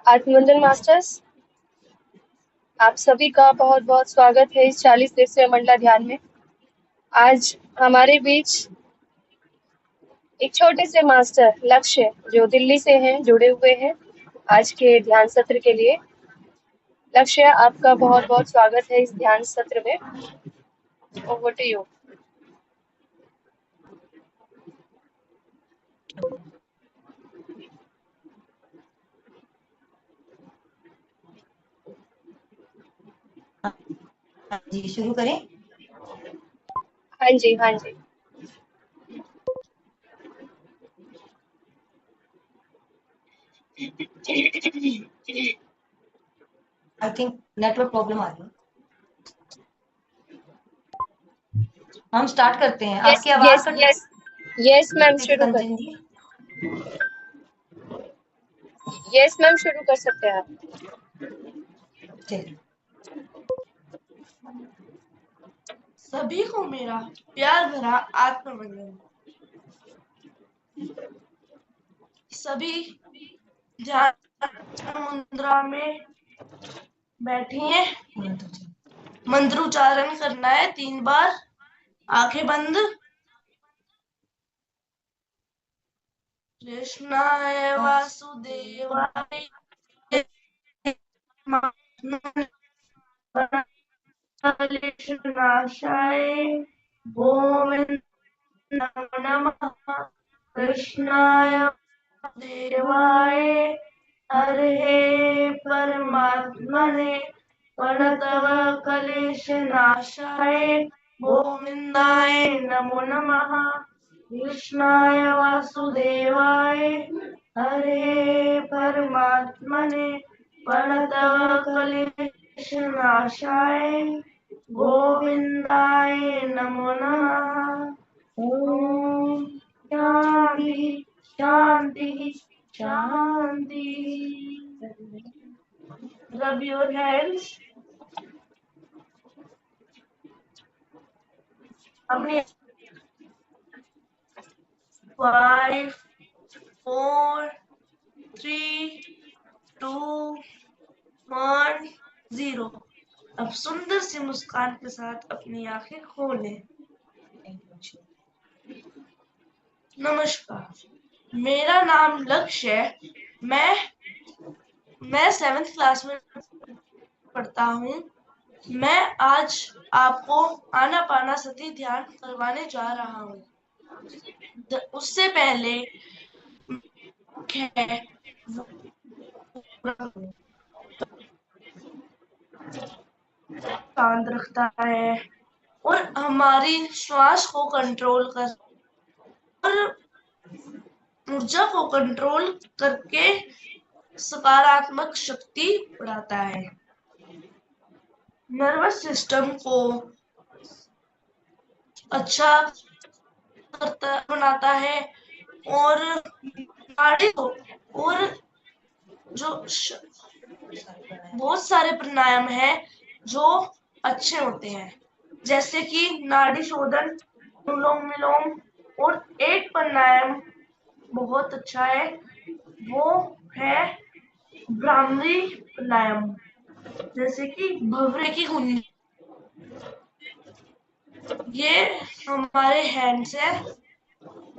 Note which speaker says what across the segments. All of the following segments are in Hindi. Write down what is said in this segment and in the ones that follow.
Speaker 1: आत्मवंदन मास्टर्स, आप सभी का बहुत बहुत स्वागत है इस 40 दिवसीय मंडला ध्यान में। आज हमारे बीच एक छोटे से मास्टर लक्ष्य जो दिल्ली से हैं जुड़े हुए हैं आज के ध्यान सत्र के लिए। लक्ष्य, आपका बहुत बहुत स्वागत है इस ध्यान सत्र में। Over to you.
Speaker 2: जी शुरू करें।
Speaker 1: हाँ जी, हाँ जी।
Speaker 2: आई थिंक नेटवर्क प्रॉब्लम आ रही है। हम स्टार्ट करते हैं।
Speaker 1: यस
Speaker 2: आपकी आवाज
Speaker 1: yes
Speaker 2: cut
Speaker 1: yes yes ma'am,
Speaker 2: रही थी
Speaker 1: शुरू कर।
Speaker 2: कंचन जी।
Speaker 1: यस मैम, शुरू कर सकते हैं आप।
Speaker 2: चलिए।
Speaker 3: सभी को मेरा प्यार भरा आत्मवंदन। सभी ध्यान मुद्रा में बैठी हैं। मंत्र उच्चारण करना है 3 बार। आंखें बंद। कृष्णाय वासुदेवाय नाशाय गोविंद नमः। कृष्णाय देवाय हरे परमात्मने प्रणतः कलेश नाशाय गोविंदाय नमो नमः। कृष्णाय वासुदेवाय हरे परमात्मने प्रणतः कलेश नाशाय गोविंदाय नमो नमः। ओम शांति शांति शांति। Rub your hands. अपने 5 4 3 2 1 0। अब सुंदर सी मुस्कान के साथ अपनी आंखें खोलें। नमस्कार, मेरा नाम लक्ष्य है। मैं 7th क्लास में पढ़ता हूँ। मैं आज आपको आनापानसति ध्यान करवाने जा रहा हूँ। उससे पहले शांत रखता है और हमारी श्वास को कंट्रोल कर और ऊर्जा को कंट्रोल करके सकारात्मक शक्ति बढ़ाता है। नर्वस सिस्टम को अच्छा बनाता है और नाड़ी को और जो बहुत सारे प्राणायाम हैं जो अच्छे होते हैं, जैसे कि नाड़ी शोधन, अनुलोम विलोम और एक प्राणायाम बहुत अच्छा है, वो है भ्रामरी प्राणायाम, जैसे कि भंवरे की कुंडली। ये हमारे हैंड्स है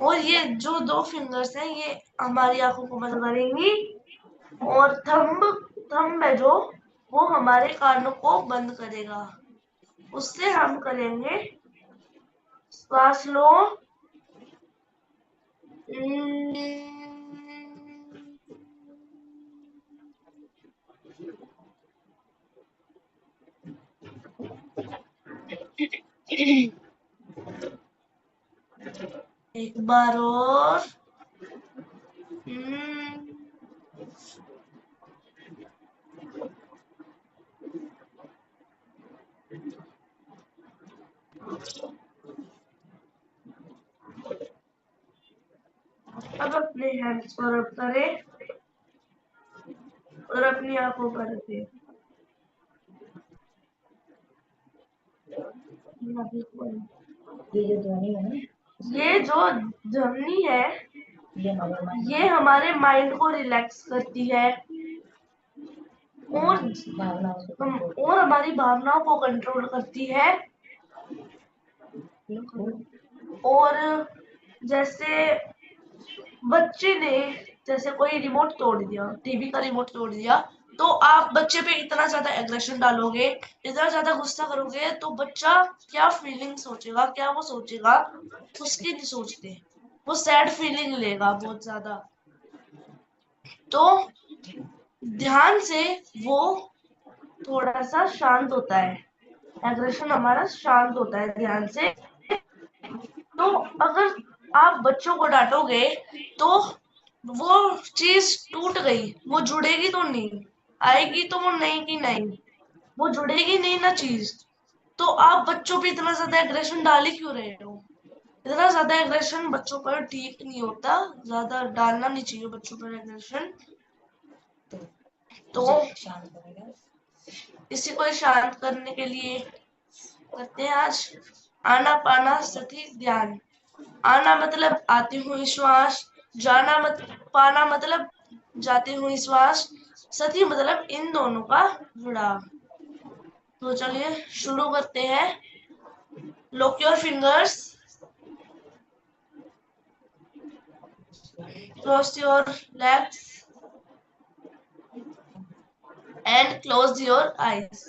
Speaker 3: और ये जो 2 फिंगर्स हैं ये हमारी आंखों को बंद करेंगी और थंब है जो वो हमारे कानों को बंद करेगा। उससे हम करेंगे श्वास लो। एक बार और। अब अपने हैंड्स को रब करें और अपनी आंखों पर रखें।
Speaker 2: ये जो ध्वनि है ना,
Speaker 3: ये जो ध्वनि है ये हमारे माइंड को रिलैक्स करती है और हमारी भावनाओं को कंट्रोल करती है। और जैसे बच्चे ने जैसे कोई रिमोट तोड़ दिया, टीवी का रिमोट तोड़ दिया, तो आप बच्चे पे इतना ज्यादा एग्रेशन डालोगे, इतना ज्यादा गुस्सा करोगे, तो बच्चा क्या फीलिंग सोचेगा, क्या वो सोचेगा, उसकी नहीं सोचते, वो सैड फीलिंग लेगा बहुत ज्यादा। तो ध्यान से वो थोड़ा सा शांत होता है, एग्रेशन हमारा शांत होता है ध्यान से। तो अगर आप बच्चों को डांटोगे तो वो चीज टूट गई, वो जुड़ेगी तो नहीं, आएगी तो वो नहीं की नहीं, वो जुड़ेगी नहीं ना चीज। तो आप बच्चों पे इतना ज्यादा एग्रेशन डाल ही क्यों रहे हो? इतना ज्यादा एग्रेशन बच्चों पर ठीक नहीं होता, ज्यादा डालना नहीं चाहिए बच्चों पर एग्रेशन। तो इसी को शांत करने के लिए करते हैं आज आनापानसति ध्यान। आना मतलब आती हुई श्वास, जाना पाना मतलब जाती हुई श्वास, सती मतलब इन दोनों का जुड़ाव। तो चलिए शुरू करते हैं। Lock your fingers, cross your legs and close your eyes.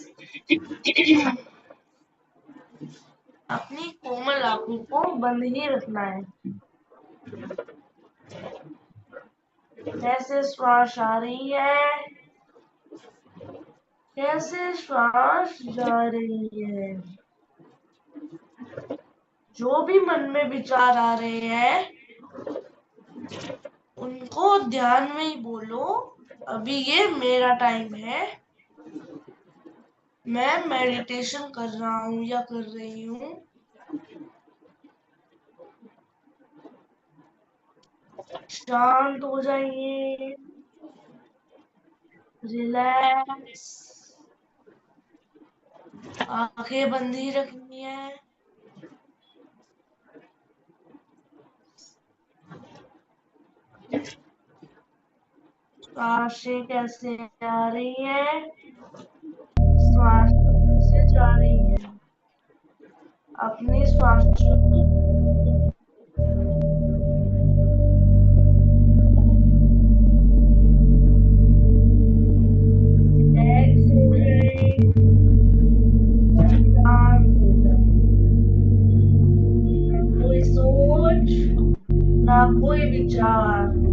Speaker 3: अपनी कोमल आंखों को बंद ही रखना है। कैसे श्वास आ रही है, कैसे श्वास जा रही है। जो भी मन में विचार आ रहे हैं उनको ध्यान में ही बोलो, अभी ये मेरा टाइम है, मैं मेडिटेशन कर रहा हूँ या कर रही हूँ। शांत हो जाइए, रिलैक्स, आंखें बंद ही रखनी है। सांसें कैसे आ रही है, श्वास कैसे जा रही है, अपनी श्वास कोई सोच ना कोई विचार,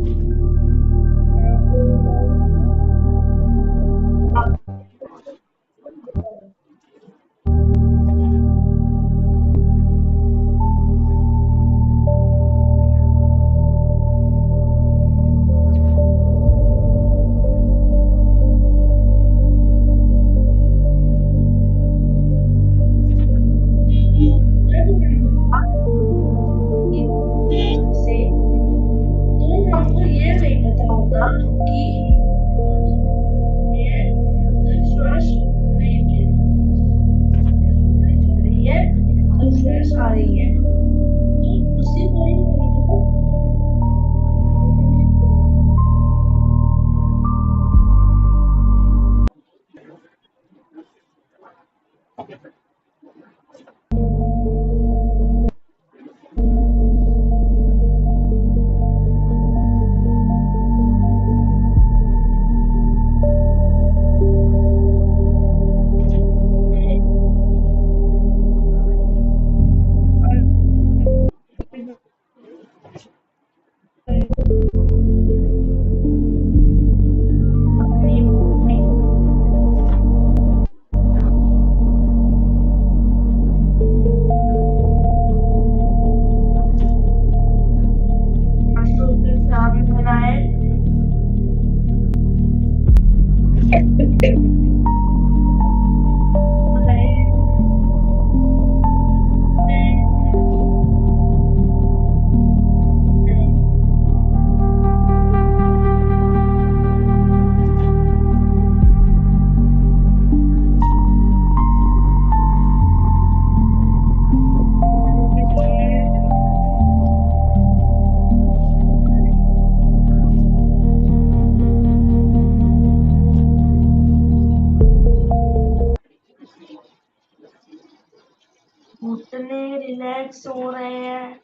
Speaker 3: रिलैक्स हो रहे हैं,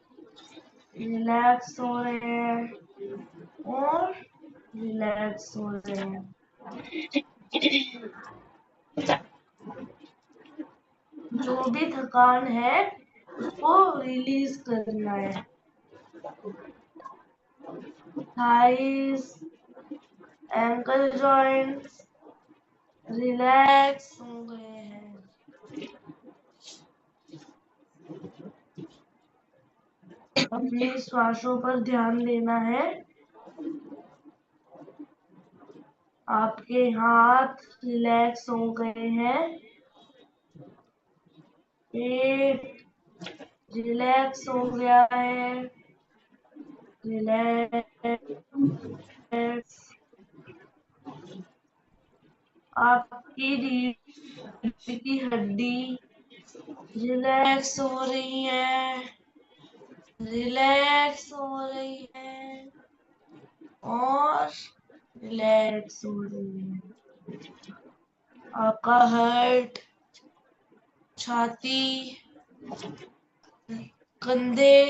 Speaker 3: रिलैक्स हो रहे हैं और रिलैक्स हो रहे हैं। जो भी थकान है उसको रिलीज करना है। थाइस, एंकल जॉइंट्स रिलैक्स हो गए हैं। अपनी श्वासों पर ध्यान देना है। आपके हाथ रिलैक्स हो गए हैं, पेट रिलैक्स हो गया है, रिलैक्स। आपकी रीढ़ की हड्डी रिलैक्स हो रही है, रिलैक्स हो रही है और रिलैक्स हो रही है। आपका हार्ट, छाती, कंधे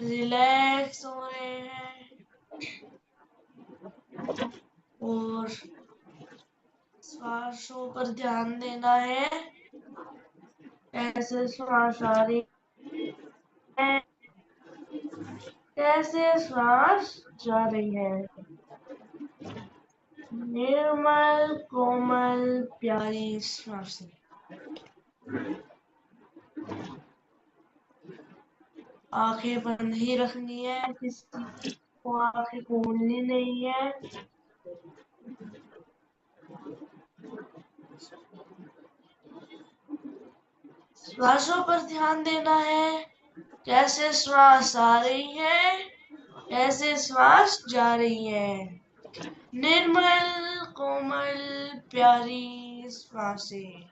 Speaker 3: रिलैक्स हो रहे हैं और श्वासों पर ध्यान देना है। कैसे श्वास आ रही है, कैसे श्वास जा रही है। निर्मल, कोमल, प्यारी श्वास। आंखें बंद ही रखनी है, किसी को आंखें खोलनी नहीं है। श्वासों पर ध्यान देना है। कैसे श्वास आ रही है, कैसे श्वास जा रही है। निर्मल, कोमल, प्यारी श्वासें।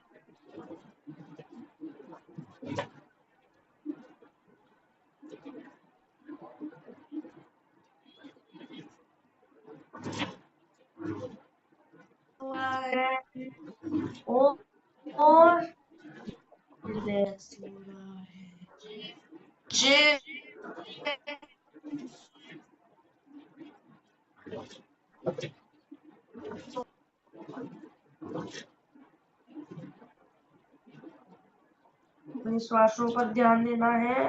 Speaker 3: और रिलैक्स हो रहा है। जे श्वासों पर ध्यान देना है।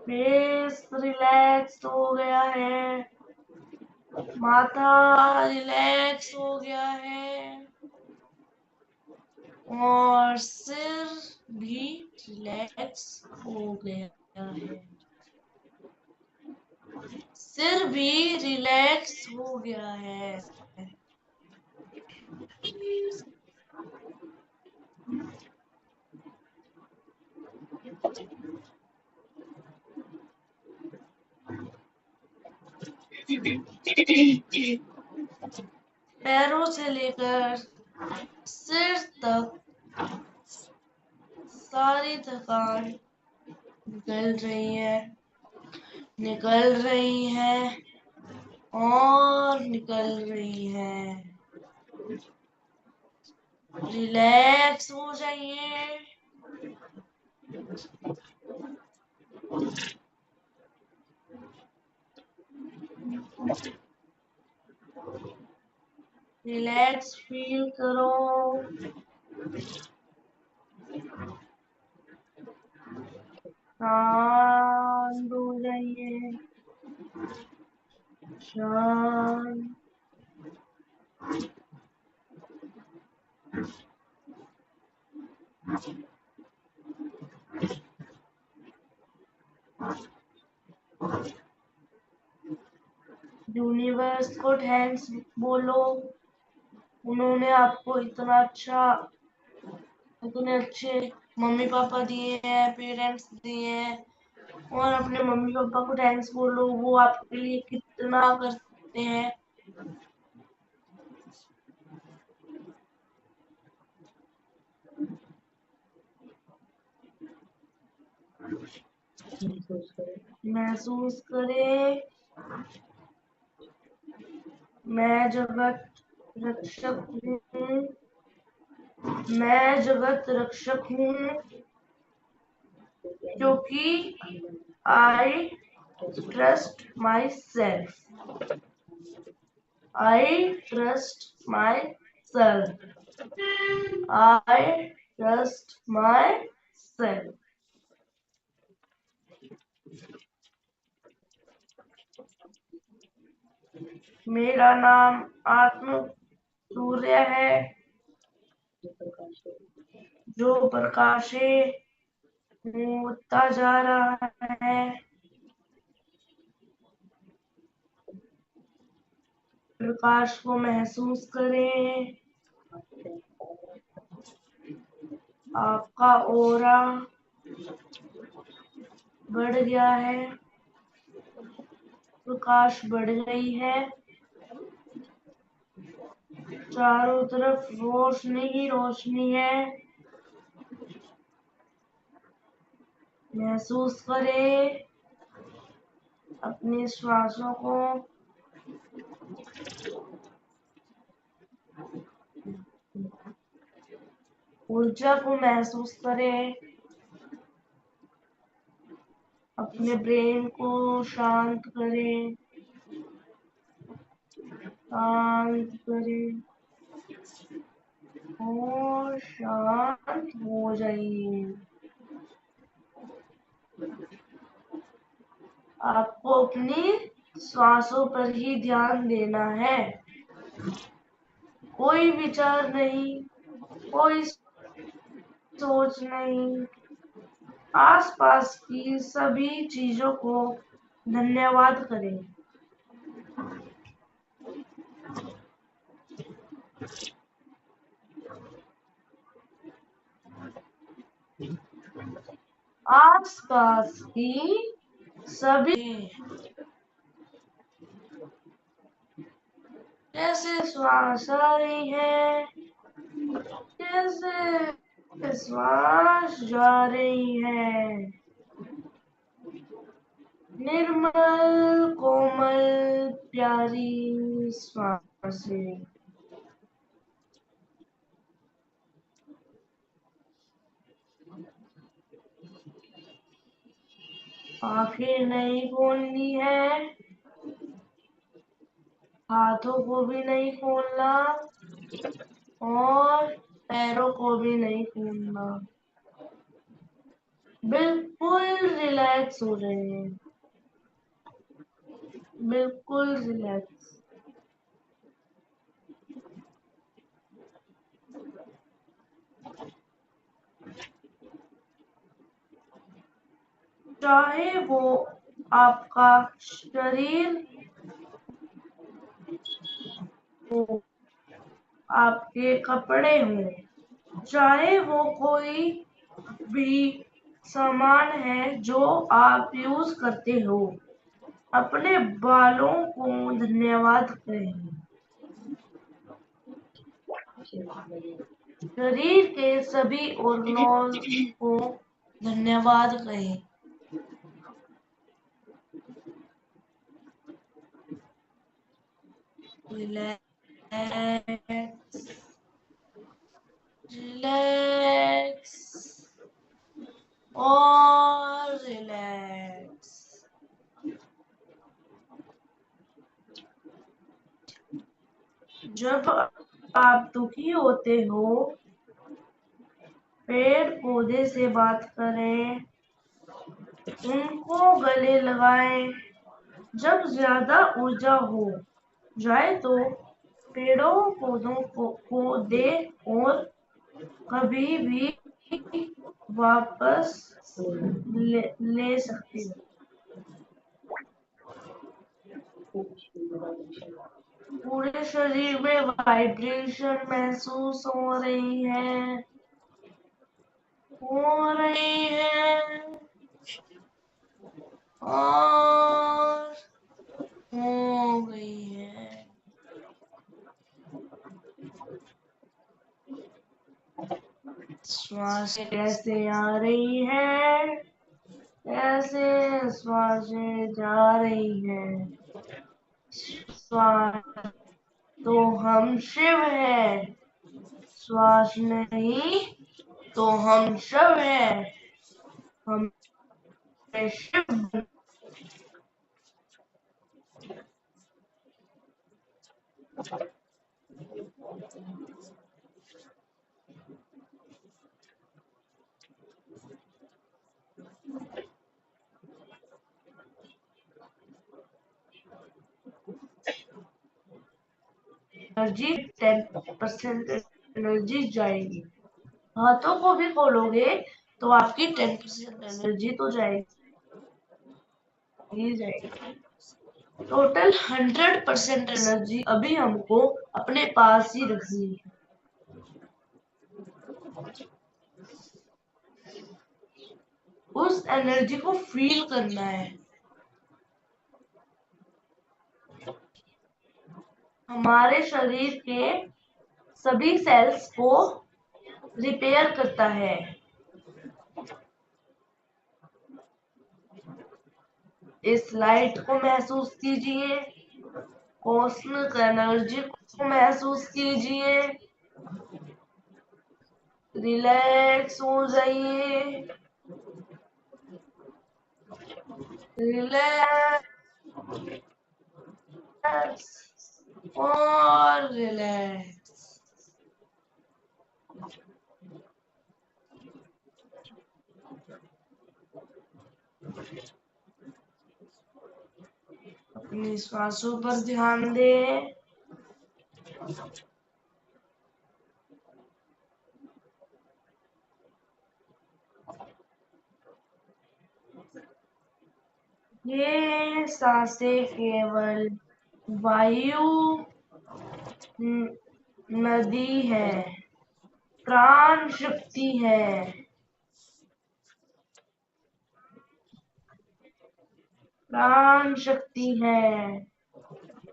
Speaker 3: फेस रिलैक्स हो गया है, माथा रिलैक्स हो गया है और सिर भी रिलैक्स हो गया है। सिर भी रिलैक्स हो गया है। पैरों से लेकर सिर तक सारी थकान निकल रही है, निकल रही है और निकल रही है। रिलैक्स हो जाइए। रिलैक्स फील करो। शांत हो जाइए, शांत। यूनिवर्स को थैंक्स बोलो, उन्होंने आपको इतने अच्छे मम्मी पापा दिए हैं, पेरेंट्स दिए हैं। और अपने मम्मी पापा को थैंक्स बोलो, वो आपके लिए कितना करते हैं। महसूस करें, मैं जगत रक्षक हूँ, मैं जगत रक्षक हूँ क्योंकि I trust my self. I trust my self. I trust my self. मेरा नाम आत्म सूर्य है जो प्रकाशे होता जा रहा है। प्रकाश को महसूस करें। आपका ऑरा बढ़ गया है। प्रकाश बढ़ गई है। चारों तरफ रोशनी ही रोशनी है। महसूस करें अपनी श्वासों को। ऊर्जा को महसूस करें। अपने ब्रेन को शांत करें। शांत करें और शांत हो जाइए। आपको अपनी श्वासों पर ही ध्यान देना है। कोई विचार नहीं, कोई सोच नहीं। आसपास की सभी चीजों को धन्यवाद करें। आसपास की सभी कैसे श्वास आ रही है, कैसे श्वास जा रही है। निर्मल कोमल प्यारी श्वासें। आंखें नहीं खोलनी है। हाथों को भी नहीं खोलना और पैरों को भी नहीं खोलना। बिल्कुल रिलैक्स हो रहे हैं। बिल्कुल रिलैक्स। चाहे वो आपका शरीर हो, आपके कपड़े हों, चाहे वो कोई भी सामान है जो आप यूज करते हो, अपने बालों को धन्यवाद करें। शरीर के सभी ऑर्गनों को धन्यवाद करें। रिलैक्स, रिलैक्स और रिलैक्स। जब आप दुखी होते हो, पेड़ पौधे से बात करें, उनको गले लगाएं। जब ज्यादा ऊर्जा हो जाए तो पेड़ों पौधों को दे और कभी भी वापस ले सकते हो। पूरे शरीर में वाइब्रेशन महसूस हो रही है, हो रही है और हो गई है। श्वास कैसे आ रही है, कैसे श्वासें जा रही हैं। श्वास तो हम शिव हैं। श्वास नहीं तो हम शव हैं, हम शिव। एनर्जी 10% एनर्जी जाएगी। हाथों को भी खोलोगे तो आपकी 10% एनर्जी तो जाएगी। टोटल 100% एनर्जी अभी हमको अपने पास ही रखनी है। उस एनर्जी को फील करना है। हमारे शरीर के सभी सेल्स को रिपेयर करता है। इस लाइट को महसूस कीजिए, कॉस्मिक एनर्जी को महसूस कीजिए, रिलैक्स हो जाइए, रिलैक्स और रिलैक्स। अपनी श्वासों पर ध्यान दें। ये सांसें केवल वायु नदी है, प्राण शक्ति है। प्राण शक्ति है,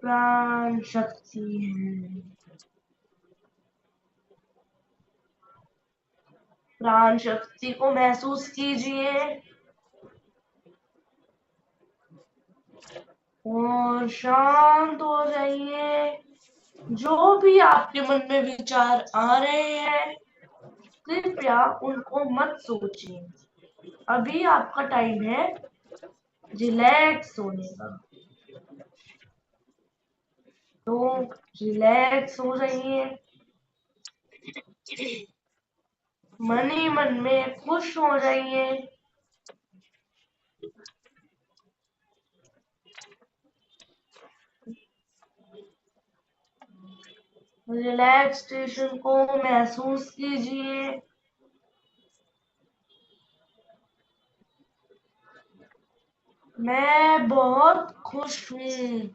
Speaker 3: प्राण शक्ति है। प्राण शक्ति को महसूस कीजिए और शांत हो जाइए। जो भी आपके मन में विचार आ रहे हैं, कृपया उनको मत सोचिए। अभी आपका टाइम है रिलैक्स होने का, तो रिलैक्स हो जाइए। मन ही मन में खुश हो जाइए। रिलैक्सेशन को महसूस कीजिए। मैं बहुत खुश हूँ,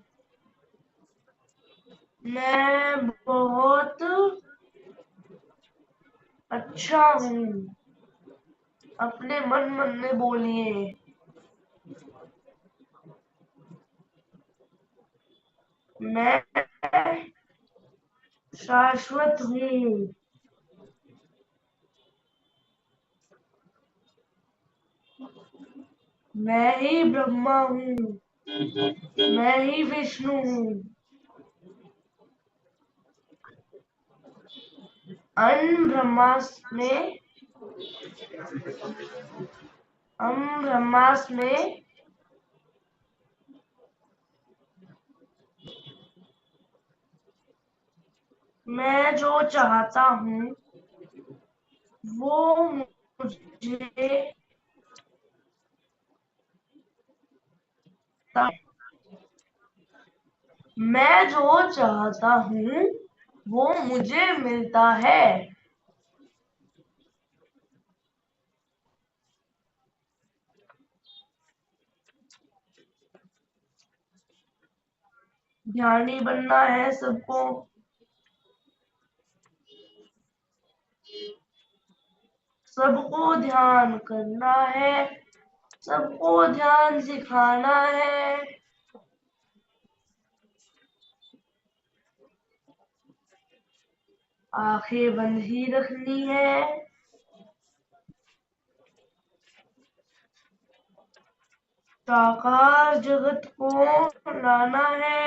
Speaker 3: मैं बहुत अच्छा हूँ। अपने मन में बोलिए। मैं शाश्वत हूँ। मैं ही ब्रह्मा हूँ, मैं ही विष्णु हूँ। अहम ब्रह्मास्मि में मैं जो चाहता हूँ वो मुझे मैं जो चाहता हूँ वो मुझे मिलता है। ज्ञानी बनना है सबको। सबको ध्यान करना है, सबको ध्यान सिखाना है। आंखें बंद ही रखनी है। साकार जगत को लाना है।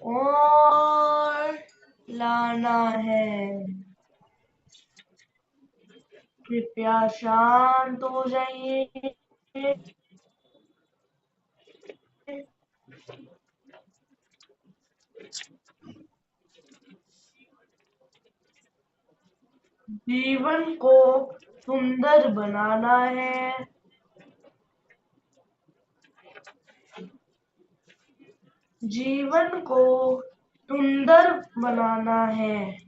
Speaker 3: और लाना है। कृपया शांत हो जाइए। जीवन को सुंदर बनाना है। जीवन को सुंदर बनाना है।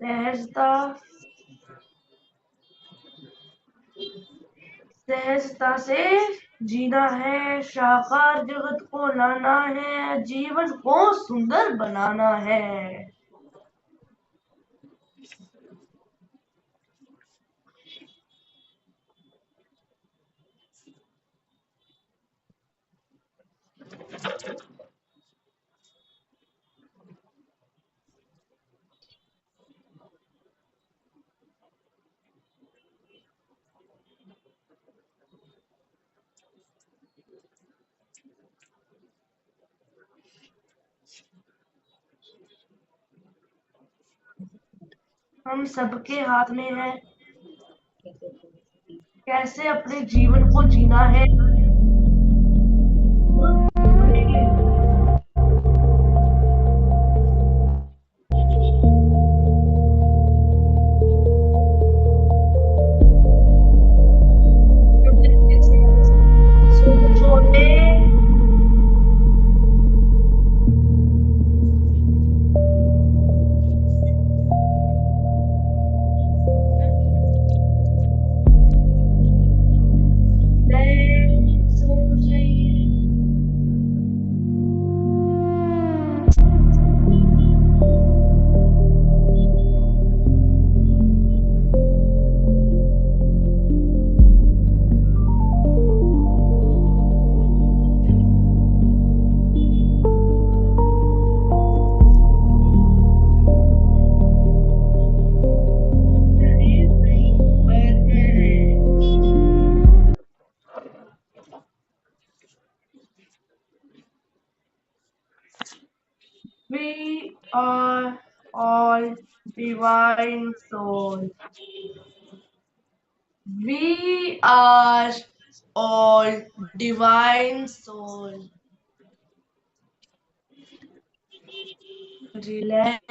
Speaker 3: सहजता सहजता से जीना है। साकार जगत को लाना है। जीवन को सुंदर बनाना है। हम सबके हाथ में है कैसे अपने जीवन को जीना है। छोटे We are all divine souls. We are all divine souls. Relax,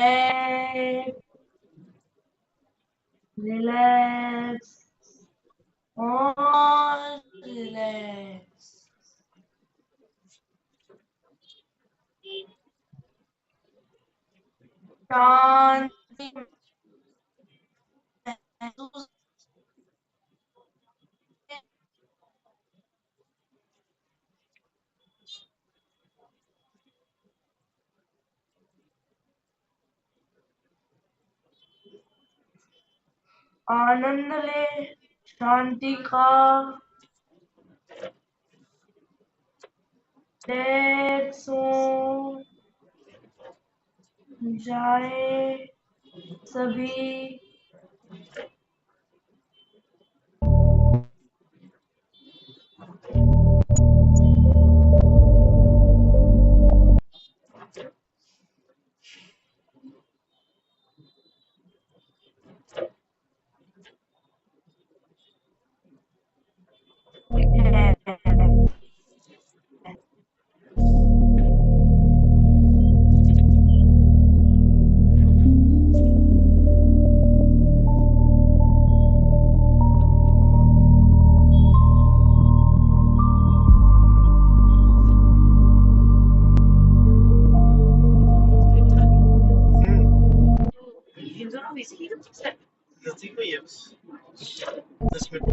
Speaker 3: relax, all relax. शांति महसूस आनंद ले शांति का। रिलैक्स हो जाए सभी।
Speaker 4: Yes. That's good.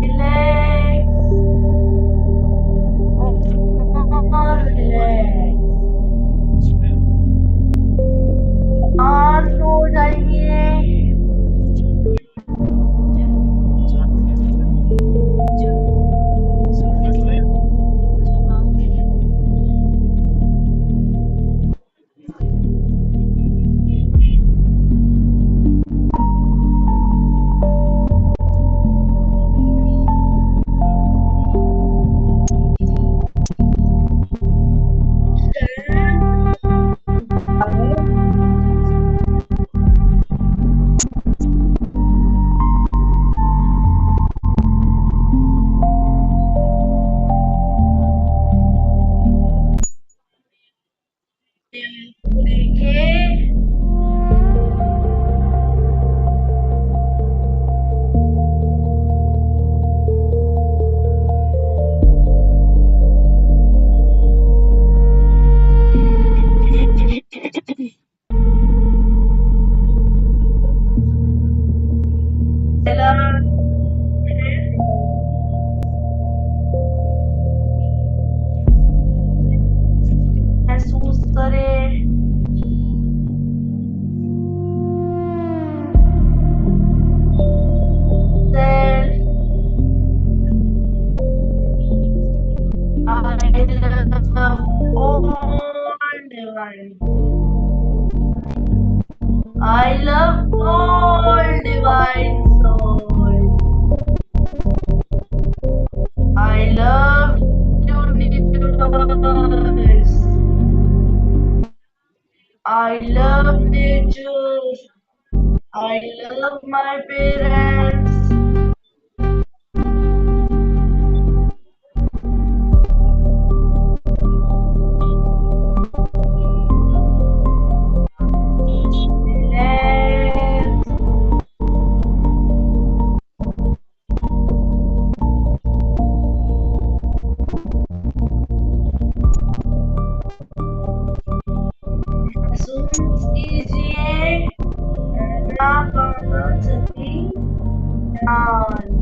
Speaker 3: रिलैक्स और relax. divine. I love all divine souls. I love universe. I love nature. I love my parents. Relax. महसूस कीजिए पहला पानाचती ध्यान।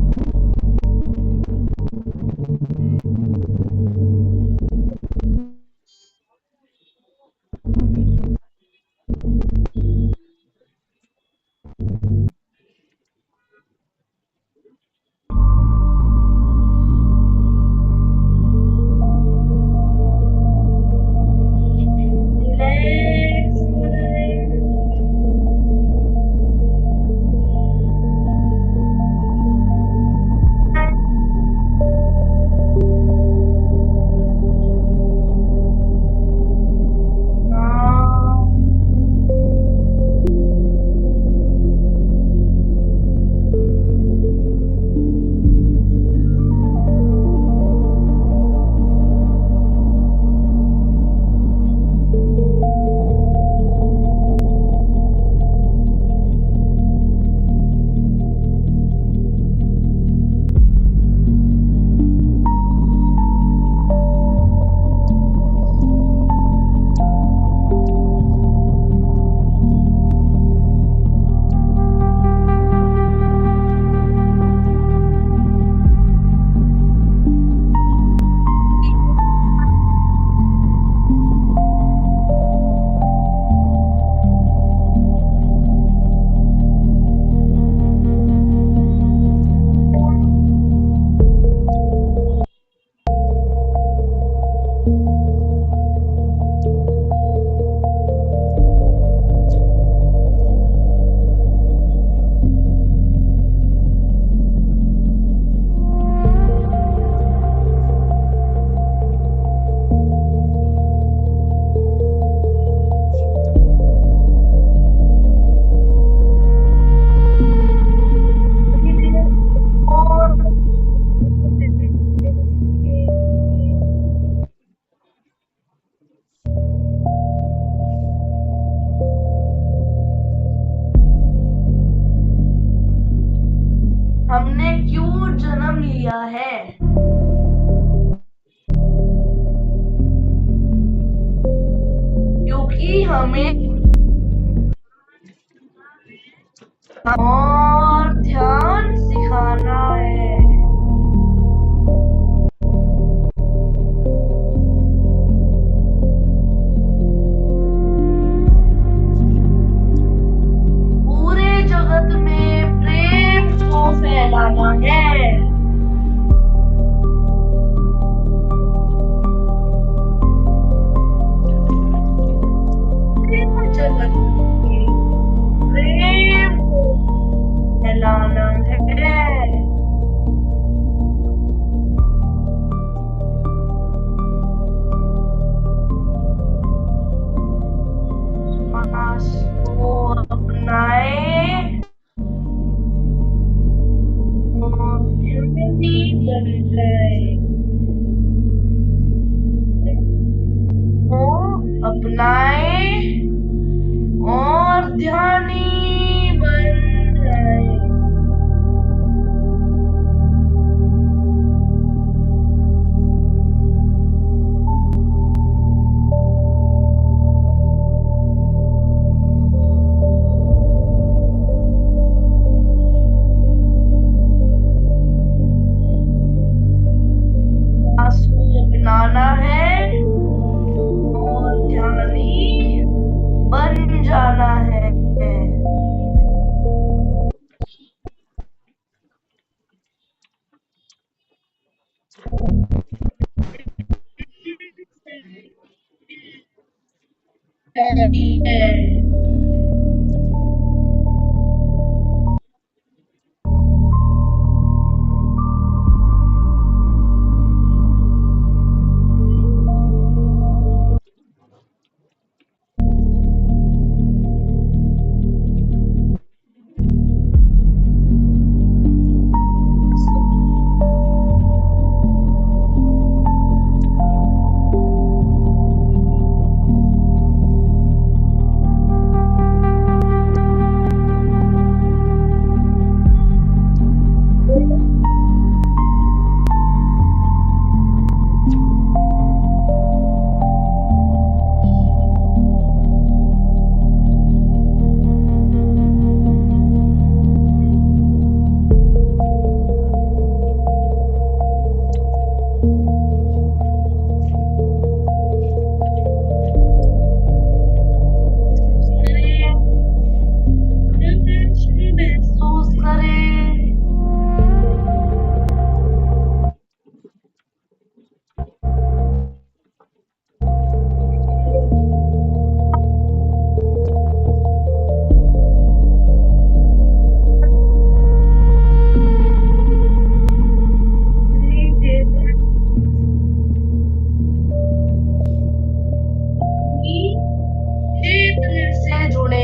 Speaker 3: Relax. हमने क्यों जन्म लिया है? क्योंकि हमें और ध्यान सिखाना है। पूरे जगत में प्रेम को फैलाना है। पूरे जगत में प्रेम को है। महसूस करें। चेतन से जुड़े।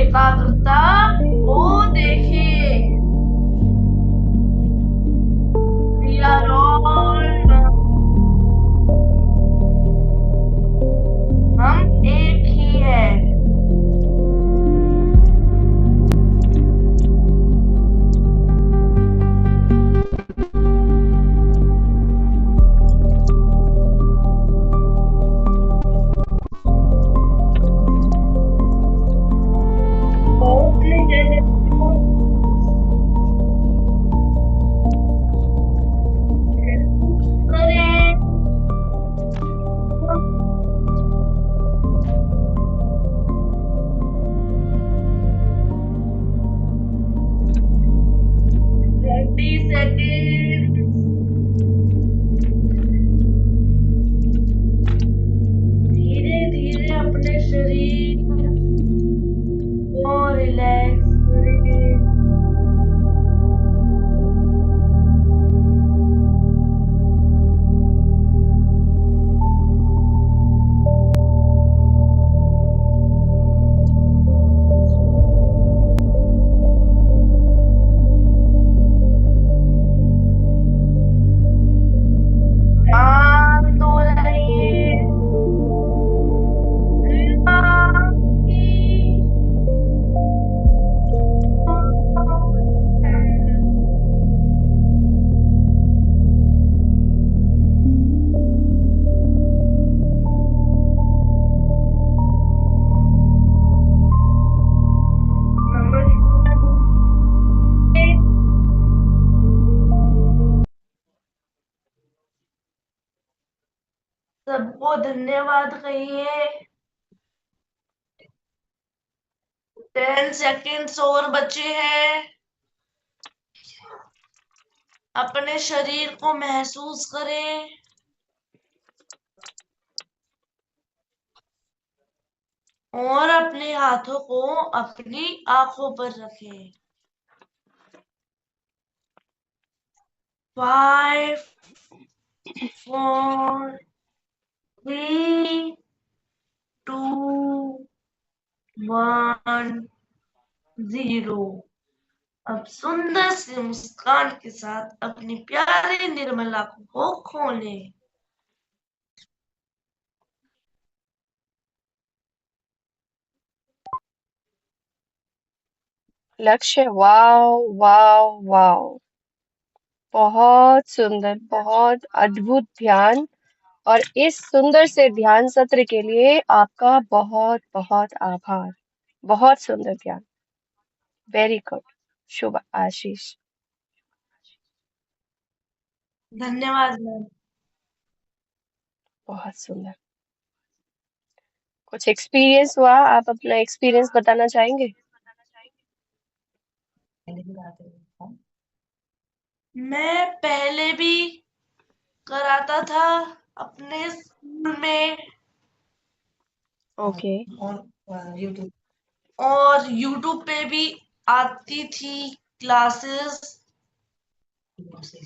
Speaker 3: एकाग्रता को देखें। We are all हम एक ही हैं। धीरे धीरे अपने शरीर को रिलैक्स करें। शांत हो जाइए। सबको धन्यवाद कहिए। 10 सेकेंड्स और बचे हैं। अपने शरीर को महसूस करें। और अपने हाथों को अपनी आंखों पर रखें। 5 4 3 2 1 0। अब सुंदर सी मुस्कान के साथ अपनी प्यारी निर्मल आंखों को खोलें।
Speaker 1: लक्ष्य, वाओ वाओ वाओ, बहुत सुंदर, बहुत अद्भुत ध्यान। और इस सुंदर से ध्यान सत्र के लिए आपका बहुत बहुत आभार। बहुत सुंदर ध्यान, वेरी गुड। शुभ आशीष।
Speaker 3: धन्यवाद मैम।
Speaker 1: बहुत सुंदर। कुछ एक्सपीरियंस हुआ? आप अपना एक्सपीरियंस बताना चाहेंगे?
Speaker 2: पहले भी कराते थे।
Speaker 3: मैं पहले भी कराता था अपने स्कूल में
Speaker 1: ओके।
Speaker 2: और यूट्यूब
Speaker 3: और यूट्यूब पे भी आती थी क्लासेस
Speaker 2: से।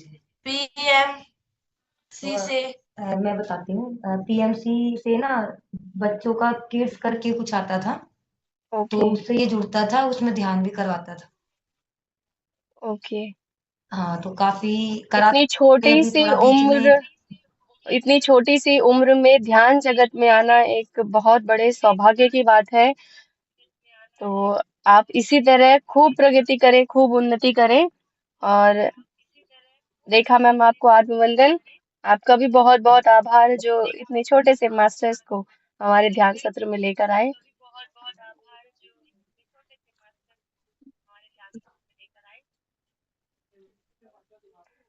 Speaker 3: पीएमसी से।
Speaker 2: मैं बताती हूँ, पीएमसी से ना बच्चों का किड्स करके कुछ आता था, तो
Speaker 1: ओके।
Speaker 2: उससे ये जुड़ता था, उसमें ध्यान भी करवाता था।
Speaker 1: ओके।
Speaker 2: हाँ, तो काफी
Speaker 1: इतनी
Speaker 2: कराते
Speaker 1: छोटी
Speaker 2: भी
Speaker 1: सी
Speaker 2: थोड़ा बीच में।
Speaker 1: उम्र इतनी छोटी सी उम्र में ध्यान जगत में आना एक बहुत बड़े सौभाग्य की बात है। तो आप इसी तरह खूब प्रगति करें, खूब उन्नति करें। और रेखा मैम, आपको अभिनंदन। आपका भी बहुत बहुत आभार जो इतने छोटे से मास्टर्स को हमारे ध्यान सत्र में लेकर आए।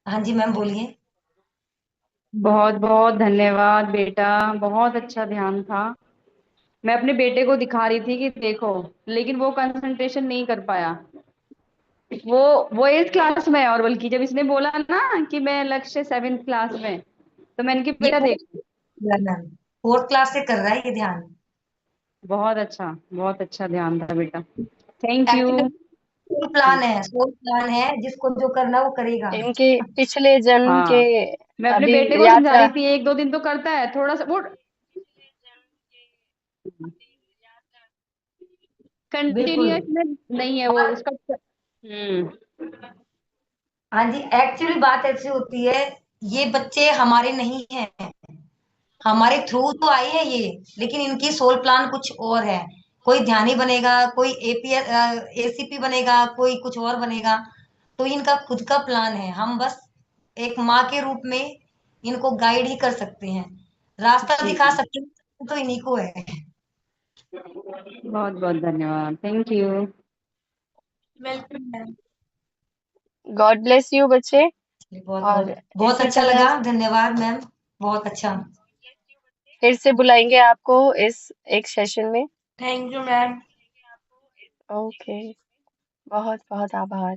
Speaker 2: हाँ जी मैम, बोलिए।
Speaker 5: बहुत बहुत धन्यवाद बेटा, बहुत अच्छा ध्यान था। मैं अपने बेटे को दिखा रही थी कि देखो, लेकिन वो कंसंट्रेशन नहीं कर पाया। वो वो 8th क्लास में है, और बल्कि जब इसने बोला ना कि मैं लक्ष्य 7th क्लास में, तो मैंने कि
Speaker 2: ये
Speaker 5: बेटा देख,
Speaker 2: मैम 4th क्लास से कर रहा है ये ध्यान।
Speaker 5: बहुत अच्छा ध्यान था बेटा। Thank you.
Speaker 2: Actually soul plan है, जिसको जो करना वो करेगा।
Speaker 1: इनके पिछले जन्म के
Speaker 5: हाँ, मैं अपने
Speaker 1: अभी
Speaker 5: बेटे को समझा
Speaker 1: यात्रा
Speaker 5: रही थी, 1-2 दिन तो करता है, थोड़ा सा वो
Speaker 2: बिल्कुल।
Speaker 5: कंटिन्यूअस में नहीं है वो
Speaker 2: बात
Speaker 5: उसका।
Speaker 2: हाँ जी, एक्चुअली बात ऐसी होती है, ये बच्चे हमारे नहीं हैं, हमारे थ्रू तो आए हैं ये, लेकिन इनकी सोल प्लान कुछ और है। कोई ध्यानी बनेगा, कोई एसीपी बनेगा, कोई कुछ और बनेगा। तो इनका खुद का प्लान है, हम बस एक माँ के रूप में इनको गाइड ही कर सकते हैं, रास्ता
Speaker 5: जी,
Speaker 2: दिखा सकते हैं, तो इन्हीं को है।
Speaker 5: बहुत बहुत धन्यवाद, thank you.
Speaker 3: Welcome ma'am.
Speaker 1: God bless you बच्चे।
Speaker 2: बहुत
Speaker 1: और
Speaker 2: बहुत बहुत
Speaker 1: इसी
Speaker 2: अच्छा
Speaker 1: तरह
Speaker 2: लगा, धन्यवाद मैम, बहुत अच्छा।
Speaker 1: फिर से बुलाएंगे आपको इस एक सेशन में।
Speaker 3: Thank you ma'am.
Speaker 1: ओके। बहुत बहुत आभार।